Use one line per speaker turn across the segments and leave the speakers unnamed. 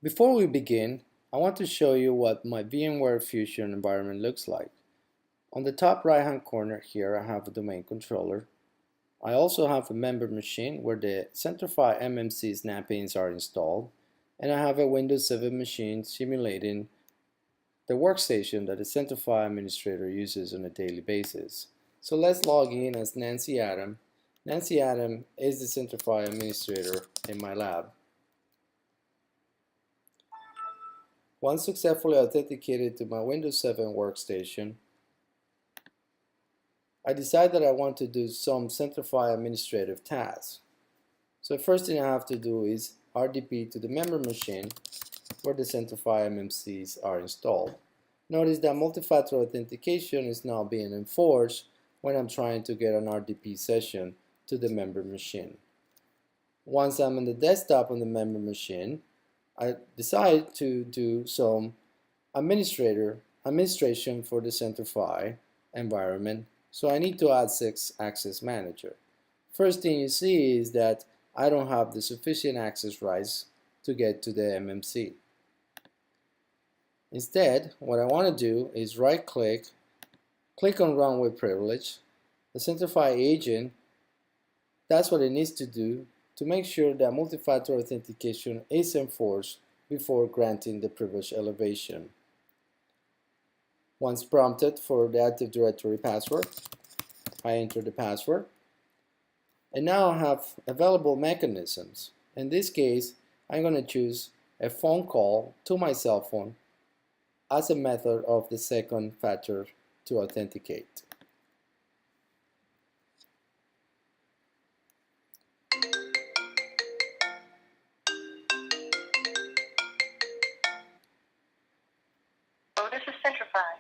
Before we begin, I want to show you what my VMware Fusion environment looks like. On the top right hand corner here I have a domain controller. I also have a member machine where the Centrify MMC snap-ins are installed, and I have a Windows 7 machine simulating the workstation that the Centrify Administrator uses on a daily basis. So let's log in as Nancy Adam. Nancy Adam is the Centrify Administrator in my lab. Once successfully authenticated to my Windows 7 workstation, I decide that I want to do some Centrify administrative tasks. So the first thing I have to do is RDP to the member machine where the Centrify MMCs are installed. Notice that multi-factor authentication is now being enforced when I'm trying to get an RDP session to the member machine. Once I'm on the desktop on the member machine, I decide to do some administration for the Centrify environment, so I need to add 6 access manager. First thing you see is that I don't have the sufficient access rights to get to the MMC. Instead, what I want to do is right click on Run with Privilege. The Centrify agent, that's what it needs to do to make sure that multi-factor authentication is enforced before granting the privilege elevation. Once prompted for the Active Directory password, I enter the password, and now I have available mechanisms. In this case, I'm going to choose a phone call to my cell phone as a method of the second factor to authenticate.
This is Centrify.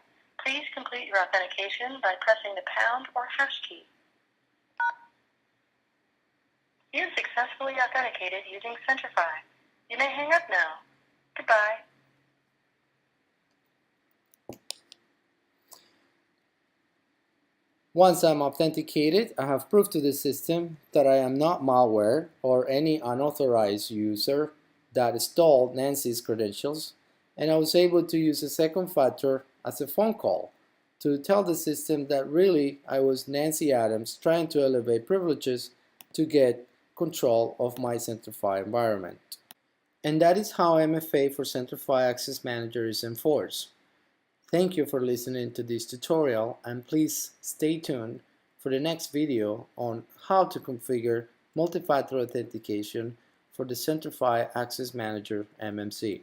Please complete your authentication by pressing the pound or hash key. You successfully authenticated using Centrify. You may hang up now. Goodbye.
Once I'm authenticated, I have proof to the system that I am not malware or any unauthorized user that stole Nancy's credentials, and I was able to use a second factor as a phone call to tell the system that really I was Nancy Adams trying to elevate privileges to get control of my Centrify environment. And that is how MFA for Centrify Access Manager is enforced. Thank you for listening to this tutorial, and please stay tuned for the next video on how to configure multi-factor authentication for the Centrify Access Manager MMC.